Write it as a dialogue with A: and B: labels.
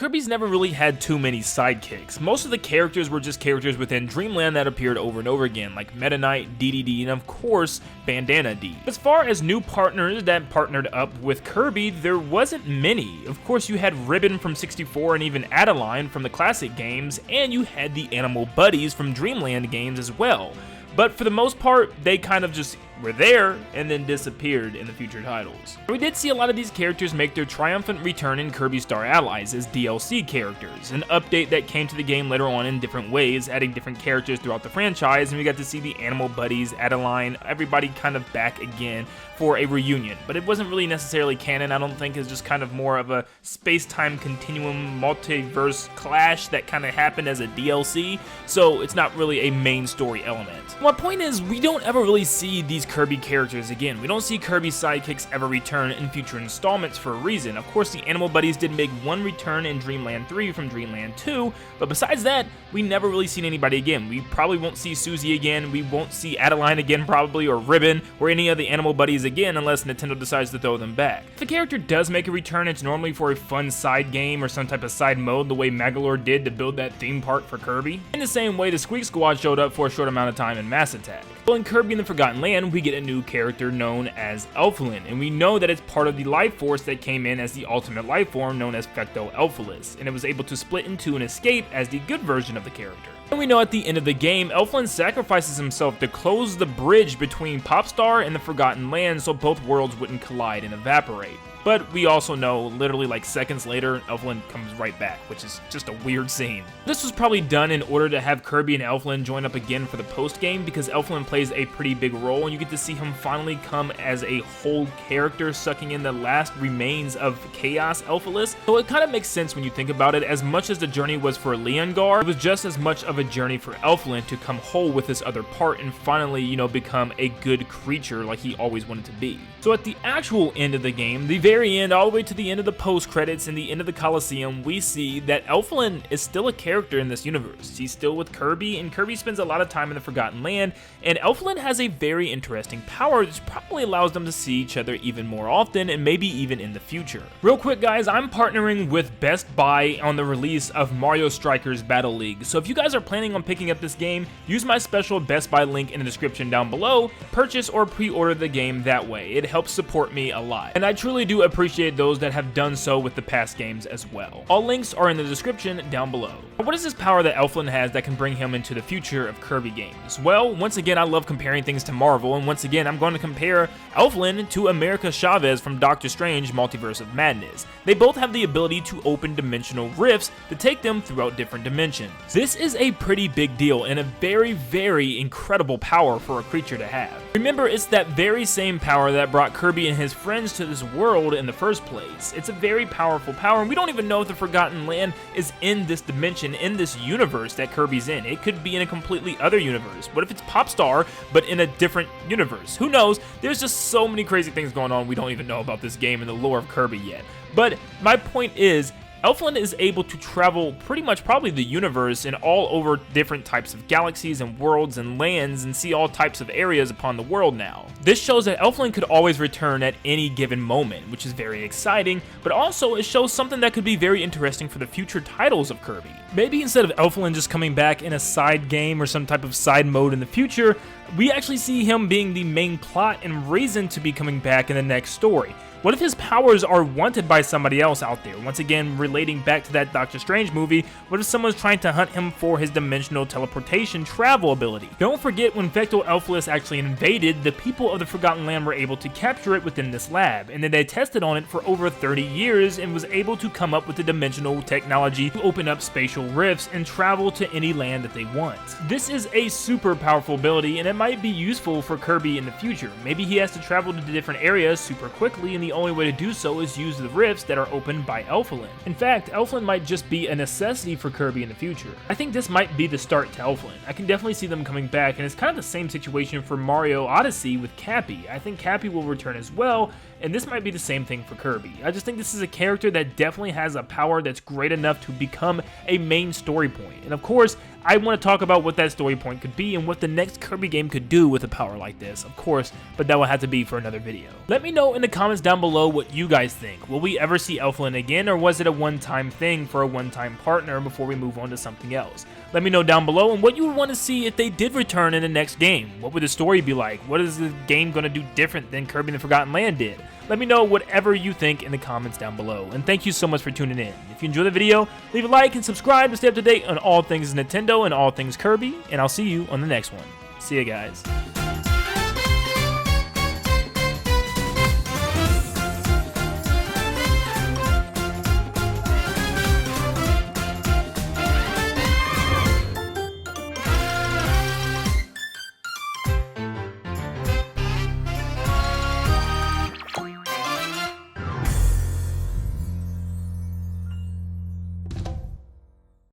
A: Kirby's never really had too many sidekicks. Most of the characters were just characters within Dreamland that appeared over and over again, like Meta Knight, DDD, and of course, Bandana D. As far as new partners that partnered up with Kirby, there wasn't many. Of course, you had Ribbon from 64 and even Adeline from the classic games, and you had the Animal Buddies from Dreamland games as well. But for the most part, they kind of just were there and then disappeared in the future titles. We did see a lot of these characters make their triumphant return in Kirby Star Allies as DLC characters, an update that came to the game later on in different ways, adding different characters throughout the franchise, and we got to see the Animal Buddies, Adeline, everybody kind of back again for a reunion. But it wasn't really necessarily canon, I don't think. It's just kind of more of a space-time continuum multiverse clash that kind of happened as a DLC, so it's not really a main story element. My point is, we don't ever really see these Kirby characters again. We don't see Kirby's sidekicks ever return in future installments for a reason. Of course, the Animal Buddies did make one return in Dreamland 3 from Dreamland 2, but besides that, we never really seen anybody again. We probably won't see Susie again, we won't see Adeline again probably, or Ribbon, or any of the Animal Buddies again unless Nintendo decides to throw them back. If a character does make a return, it's normally for a fun side game or some type of side mode the way Magalore did to build that theme park for Kirby. In the same way the Squeak Squad showed up for a short amount of time in Mass Attack. Well, in Kirby in the Forgotten Land, we get a new character known as Elfilin, and we know that it's part of the life force that came in as the ultimate life form known as Fecto Elfilis, and it was able to split into and escape as the good version of the character. And we know at the end of the game, Elfilin sacrifices himself to close the bridge between Popstar and the Forgotten Land so both worlds wouldn't collide and evaporate. But we also know, literally like seconds later, Elfilin comes right back, which is just a weird scene. This was probably done in order to have Kirby and Elfilin join up again for the post-game, because Elfilin plays a pretty big role, and you get to see him finally come as a whole character, sucking in the last remains of Chaos Elfilis. So it kind of makes sense when you think about it. As much as the journey was for Leongar, it was just as much of a journey for Elfilin to come whole with this other part and finally, become a good creature like he always wanted to be. So at the actual end of the game, the very end, all the way to the end of the post-credits and the end of the Coliseum, we see that Elfilin is still a character in this universe. He's still with Kirby, and Kirby spends a lot of time in the Forgotten Land, and Elfilin has a very interesting power that probably allows them to see each other even more often, and maybe even in the future. Real quick guys, I'm partnering with Best Buy on the release of Mario Strikers Battle League, so if you guys are planning on picking up this game, use my special Best Buy link in the description down below, purchase or pre-order the game that way. It helps support me a lot, and I truly do appreciate those that have done so with the past games as well. All links are in the description down below. But what is this power that Elfilin has that can bring him into the future of Kirby games? Well, once again, I love comparing things to Marvel, and once again, I'm going to compare Elfilin to America Chavez from Doctor Strange Multiverse of Madness. They both have the ability to open dimensional rifts to take them throughout different dimensions. This is a pretty big deal and a very, very incredible power for a creature to have. Remember, it's that very same power that brought Kirby and his friends to this world in the first place. It's a very powerful power, and we don't even know if the Forgotten Land is in this dimension, in this universe that Kirby's in. It could be in a completely other universe. What if it's Popstar, but in a different universe? Who knows? There's just so many crazy things going on we don't even know about this game and the lore of Kirby yet. But my point is, Elfilin is able to travel pretty much probably the universe and all over different types of galaxies and worlds and lands and see all types of areas upon the world now. This shows that Elfilin could always return at any given moment, which is very exciting, but also it shows something that could be very interesting for the future titles of Kirby. Maybe instead of Elfilin just coming back in a side game or some type of side mode in the future, we actually see him being the main plot and reason to be coming back in the next story. What if his powers are wanted by somebody else out there? Once again, relating back to that Doctor Strange movie, what if someone's trying to hunt him for his dimensional teleportation travel ability? Don't forget, when Fecto Elfilis actually invaded, the people of the Forgotten Land were able to capture it within this lab, and then they tested on it for over 30 years and was able to come up with the dimensional technology to open up spatial rifts and travel to any land that they want. This is a super powerful ability, and it might be useful for Kirby in the future. Maybe he has to travel to different areas super quickly, and the only way to do so is use the rifts that are opened by Elfilin. In fact, Elfilin might just be a necessity for Kirby in the future. I think this might be the start to Elfilin. I can definitely see them coming back, and it's kind of the same situation for Mario Odyssey with Cappy. I think Cappy will return as well, and this might be the same thing for Kirby. I just think this is a character that definitely has a power that's great enough to become a main story point. And of course, I want to talk about what that story point could be and what the next Kirby game could do with a power like this, of course, but that will have to be for another video. Let me know in the comments down below what you guys think. Will we ever see Elfilin again, or was it a one-time thing for a one-time partner before we move on to something else? Let me know down below and what you would want to see if they did return in the next game. What would the story be like? What is the game going to do different than Kirby and the Forgotten Land did? Let me know whatever you think in the comments down below. And thank you so much for tuning in. If you enjoyed the video, leave a like and subscribe to stay up to date on all things Nintendo and all things Kirby. And I'll see you on the next one. See ya, guys.